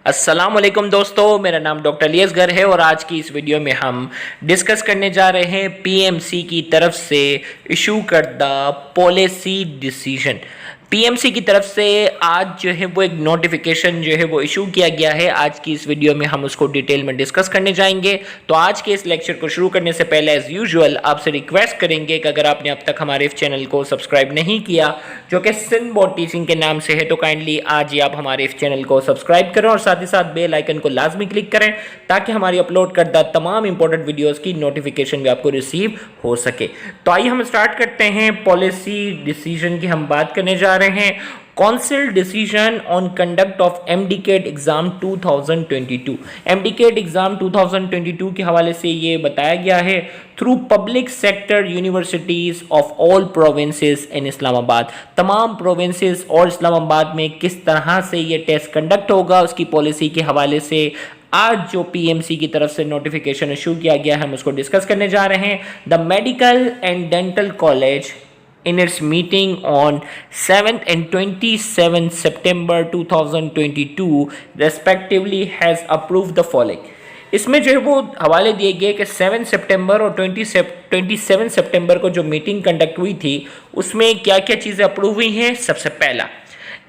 अस्सलाम वालेकुम दोस्तों, मेरा नाम डॉक्टर अलियसगर है और आज की इस वीडियो में हम डिस्कस करने जा रहे हैं पीएमसी की तरफ से इशू करदा पॉलिसी डिसीजन। पीएमसी की तरफ से आज जो है वो एक नोटिफिकेशन जो है वो इशू किया गया है। आज की इस वीडियो में हम उसको डिटेल में डिस्कस करने जाएंगे। तो आज के इस लेक्चर को शुरू करने से पहले एज यूजुअल आपसे रिक्वेस्ट करेंगे कि अगर आपने अब तक हमारे इस चैनल को सब्सक्राइब नहीं किया, जो कि सिंध बोर्ड टीचिंग के नाम से है, तो काइंडली आज ही आप हमारे इस चैनल को सब्सक्राइब करें और साथ ही साथ बेल आइकन को लाजमी क्लिक करें ताकि हमारी अपलोड करदा तमाम इंपॉर्टेंट वीडियोस की नोटिफिकेशन भी आपको रिसीव हो सके। तो आइए हम स्टार्ट करते हैं। पॉलिसी डिसीजन की हम बात करने जा रहे हैं। Council decision on conduct of MDCAT exam 2022। MDCAT exam 2022 के हवाले से ये बताया गया है through public sector universities of all provinces in Islamabad. तमाम प्रोविंसेस और इस्लामाबाद में किस तरह से ये टेस्ट कंडक्ट होगा उसकी पॉलिसी के हवाले से आज जो पीएमसी की तरफ से नोटिफिकेशन इशू किया गया है हम उसको डिस्कस करने जा रहे हैं। The medical and dental college in its meeting on 7th and 27th September 2022 respectively has approved the following। इसमें जो है वो हवाले दिए गए कि 7 सितंबर और 27 सितंबर को जो मीटिंग कंडक्ट हुई थी उसमें क्या क्या चीज़ें अप्रूव हुई हैं। सबसे पहला,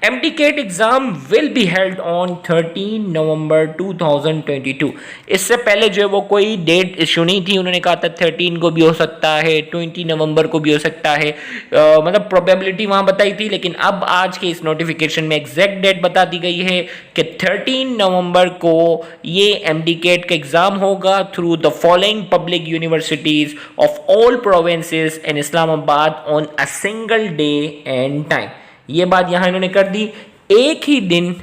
MDCAT exam will be held on 13 नवंबर 2022। इससे पहले जो है वो कोई डेट इशू नहीं थी। उन्होंने कहा था 13 को भी हो सकता है, 20 नवंबर को भी हो सकता है, मतलब प्रोबेबिलिटी वहाँ बताई थी। लेकिन अब आज के इस नोटिफिकेशन में एग्जैक्ट डेट बता दी गई है कि 13 नवंबर को ये एमडीकेट का एग्जाम होगा through the following public universities of all provinces in Islamabad on a single day and time. ये बात यहाँ इन्होंने कर दी, एक ही दिन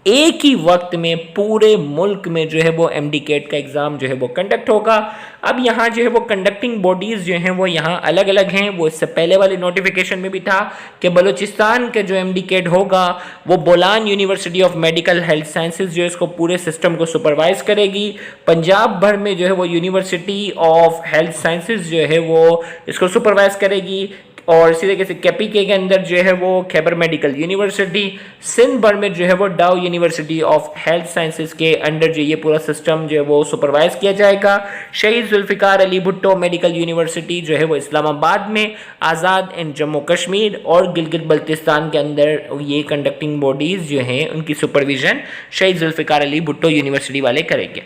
एक ही वक्त में पूरे मुल्क में जो है वो एमडीकेट का एग्ज़ाम जो है वो कंडक्ट होगा। अब यहाँ जो है वो कंडक्टिंग बॉडीज़ जो हैं वो यहाँ अलग अलग हैं। वो इससे पहले वाली नोटिफिकेशन में भी था कि बलूचिस्तान के जो एमडीकेट होगा वो Bolan university of medical health sciences जो है इसको पूरे सिस्टम को सुपरवाइज करेगी। पंजाब भर में जो है वो यूनिवर्सिटी ऑफ हेल्थ साइंसेज जो है वो इसको सुपरवाइज करेगी। और इसी तरीके से केपी के अंदर जो है वो खैबर मेडिकल यूनिवर्सिटी, सिंध भर में जो है वो डाउ यूनिवर्सिटी ऑफ हेल्थ साइंसेज के अंडर जो ये पूरा सिस्टम जो है वो सुपरवाइज किया जाएगा। शहीद जुल्फ़िकार अली भुट्टो मेडिकल यूनिवर्सिटी जो है वो इस्लामाबाद में, आज़ाद एंड जम्मू कश्मीर और गिलगित बल्तिस्तान के अंदर ये कंडक्टिंग बॉडीज़ जो हैं उनकी सुपरविजन शहीद जुल्फ़िकार अली भुट्टो यूनिवर्सिटी वाले करेंगे।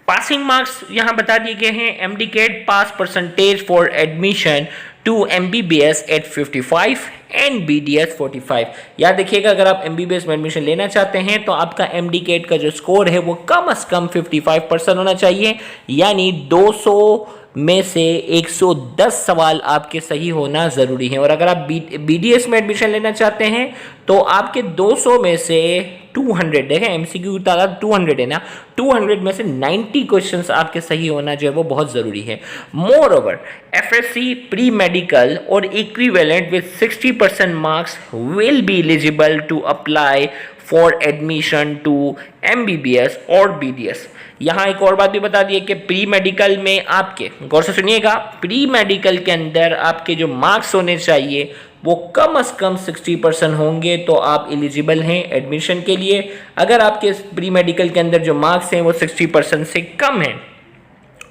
पासिंग मार्क्स यहाँ बता दिए गए हैं। MDCAT pass percentage for admission to MBBS at 55 and BDS 45। याद देखिएगा, अगर आप MBBS में एडमिशन लेना चाहते हैं तो आपका एमडीकेट का जो स्कोर है वो कम से कम 55% होना चाहिए, यानी 200 में से 110 सवाल आपके सही होना ज़रूरी है। और अगर आप BDS में एडमिशन लेना चाहते हैं तो आपके 200 में से 200, देखें MCQ की तादाद 200 है ना, 200 में से 90 क्वेश्चंस आपके सही होना जो है वो बहुत ज़रूरी है। Moreover FSC pre medical और equivalent with 60% marks will be eligible to apply for admission to MBBS और BDS। यहाँ एक और बात भी बता दी है कि प्री मेडिकल में आपके, गौर से सुनिएगा, प्री मेडिकल के अंदर आपके जो मार्क्स होने चाहिए वो कम से कम 60% होंगे तो आप एलिजिबल हैं एडमिशन के लिए। अगर आपके प्री मेडिकल के अंदर जो मार्क्स हैं वो 60% से कम हैं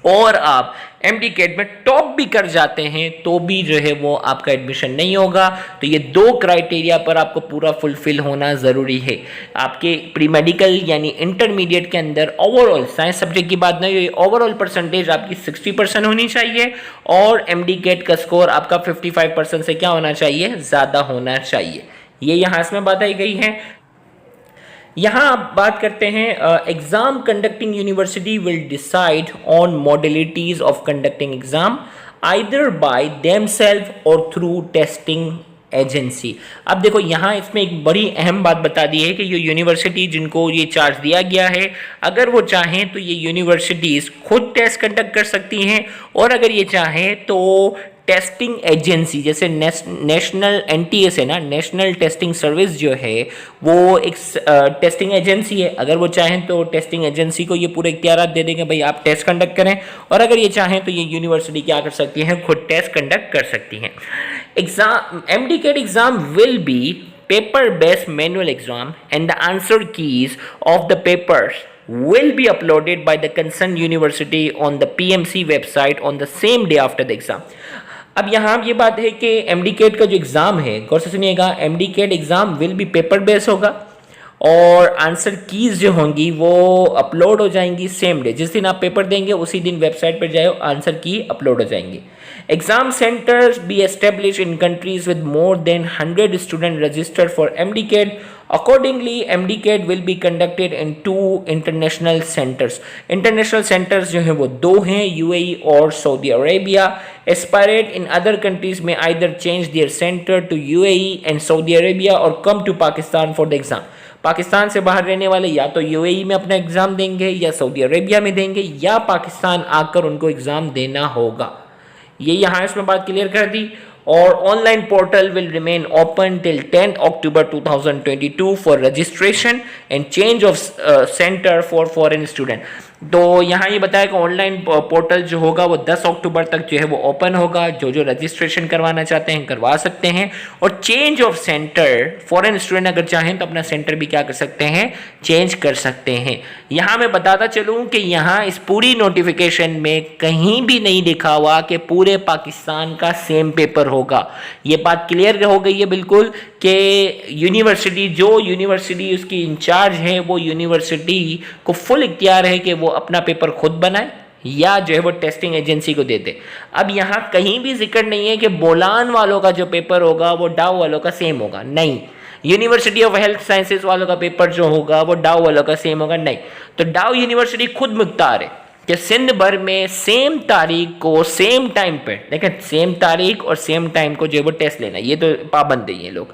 और आप एमडीकेट में टॉप भी कर जाते हैं तो भी जो है वो आपका एडमिशन नहीं होगा। तो ये दो क्राइटेरिया पर आपको पूरा फुलफिल होना ज़रूरी है। आपके प्री मेडिकल यानी इंटरमीडिएट के अंदर ओवरऑल साइंस सब्जेक्ट की बात नहीं, ओवरऑल परसेंटेज आपकी 60% होनी चाहिए और एमडीकेट का स्कोर आपका 55% से क्या होना चाहिए, ज़्यादा होना चाहिए। ये यहाँ इसमें बताई गई है। यहाँ आप बात करते हैं exam conducting university will decide on modalities of conducting exam either by themself और थ्रू टेस्टिंग एजेंसी। अब देखो यहाँ इसमें एक बड़ी अहम बात बता दी है कि ये यूनिवर्सिटी जिनको ये चार्ज दिया गया है, अगर वो चाहें तो ये यूनिवर्सिटीज़ खुद टेस्ट कंडक्ट कर सकती हैं और अगर ये चाहें तो टेस्टिंग एजेंसी जैसे नेशनल NTS है ना, नेशनल टेस्टिंग सर्विस जो है वो एक टेस्टिंग एजेंसी है। अगर वो चाहें तो टेस्टिंग एजेंसी को ये पूरे इख्तियारात दे देंगे, भाई आप टेस्ट कंडक्ट करें, और अगर ये चाहें तो ये यूनिवर्सिटी क्या कर सकती हैं, खुद टेस्ट कंडक्ट कर सकती हैं। Exam MDCAT exam will be paper-based manual exam and the answer keys of the papers will be uploaded by the concerned university on the PMC website on the same day after the exam. अब यहाँ ये बात है कि MD-CAT का जो exam है, गौर से सुनिएगा, MD-CAT exam will be paper base होगा और आंसर कीज़ जो होंगी वो अपलोड हो जाएंगी सेम डे। जिस दिन आप पेपर देंगे उसी दिन वेबसाइट पर जाओ, आंसर की अपलोड हो जाएंगी। Exam centres B establish in countries with more than 100 student registered for MD-CAT। Accordingly, MD-CAT will be conducted in 2 international centers. International centers जो हैं वो 2 हैं, UAE और Saudi Arabia. Aspirant in other countries may either change their center to UAE and Saudi Arabia or come to Pakistan for the exam. Pakistan से बाहर रहने वाले या तो UAE में अपना एग्ज़ाम देंगे या सऊदी अरेबिया में देंगे या पाकिस्तान आकर उनको एग्ज़ाम देना होगा। ये यहाँ इसमें बात क्लियर कर दी। और online portal will remain open till 10 October 2022 for registration and change of centre for foreign student. तो यहाँ ये बताया कि ऑनलाइन पोर्टल जो होगा वो 10 अक्टूबर तक जो है वो ओपन होगा। जो रजिस्ट्रेशन करवाना चाहते हैं करवा सकते हैं। और change of centre, foreign student अगर चाहें तो अपना सेंटर भी क्या कर सकते हैं, चेंज कर सकते हैं। यहाँ मैं बताता चलूँ कि यहाँ इस पूरी नोटिफिकेशन में कहीं भी नहीं लिखा हुआ कि पूरे पाकिस्तान का सेम पेपर होगा। ये बात क्लियर हो गई है बिल्कुल कि यूनिवर्सिटी, जो यूनिवर्सिटी उसकी इंचार्ज है, वो यूनिवर्सिटी को फुल इख्तियार है कि वो अपना पेपर खुद बनाए या जो है वो टेस्टिंग एजेंसी को दे दे। अब यहाँ कहीं भी जिक्र नहीं है कि बोलान वालों का जो पेपर होगा वो डाउ वालों का सेम होगा, नहीं। यूनिवर्सिटी ऑफ हेल्थ साइंसेज वालों का पेपर जो होगा वो डाउ वालों का सेम होगा, नहीं। तो डाउ यूनिवर्सिटी खुद मुख्तार है कि सिंध भर में सेम तारीख को सेम टाइम पे, देखें, सेम तारीख और सेम टाइम को जो है वो टेस्ट लेना, ये तो पाबंद है ये लोग।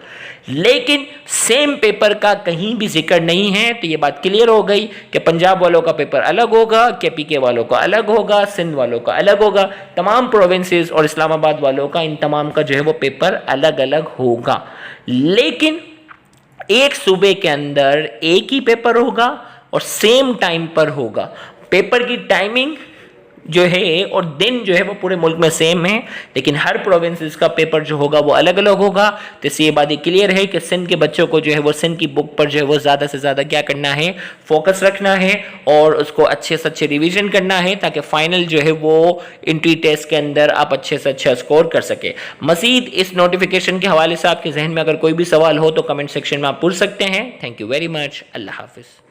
लेकिन सेम पेपर का कहीं भी जिक्र नहीं है। तो ये बात क्लियर हो गई कि पंजाब वालों का पेपर अलग होगा, KPK वालों का अलग होगा, सिंध वालों का अलग होगा, तमाम प्रोविंसेस और इस्लामाबाद वालों का, इन तमाम का जो है वो पेपर अलग अलग होगा। लेकिन एक सूबे के अंदर एक ही पेपर होगा और सेम टाइम पर होगा। पेपर की टाइमिंग जो है और दिन जो है वो पूरे मुल्क में सेम है, लेकिन हर प्रोविंसेस का पेपर जो होगा वो अलग अलग होगा। तो इससे ये बात क्लियर है कि सिंध के बच्चों को जो है वो सिंध की बुक पर जो है वो ज़्यादा से ज़्यादा क्या करना है, फोकस रखना है और उसको अच्छे से अच्छे रिवीजन करना है ताकि फाइनल जो है वो एंट्री टेस्ट के अंदर आप अच्छे से अच्छा स्कोर कर सके। मज़ीद इस नोटिफिकेशन के हवाले से आपके जहन में अगर कोई भी सवाल हो तो कमेंट सेक्शन में आप पूछ सकते हैं। Thank you very much. अल्लाह हाफिज़।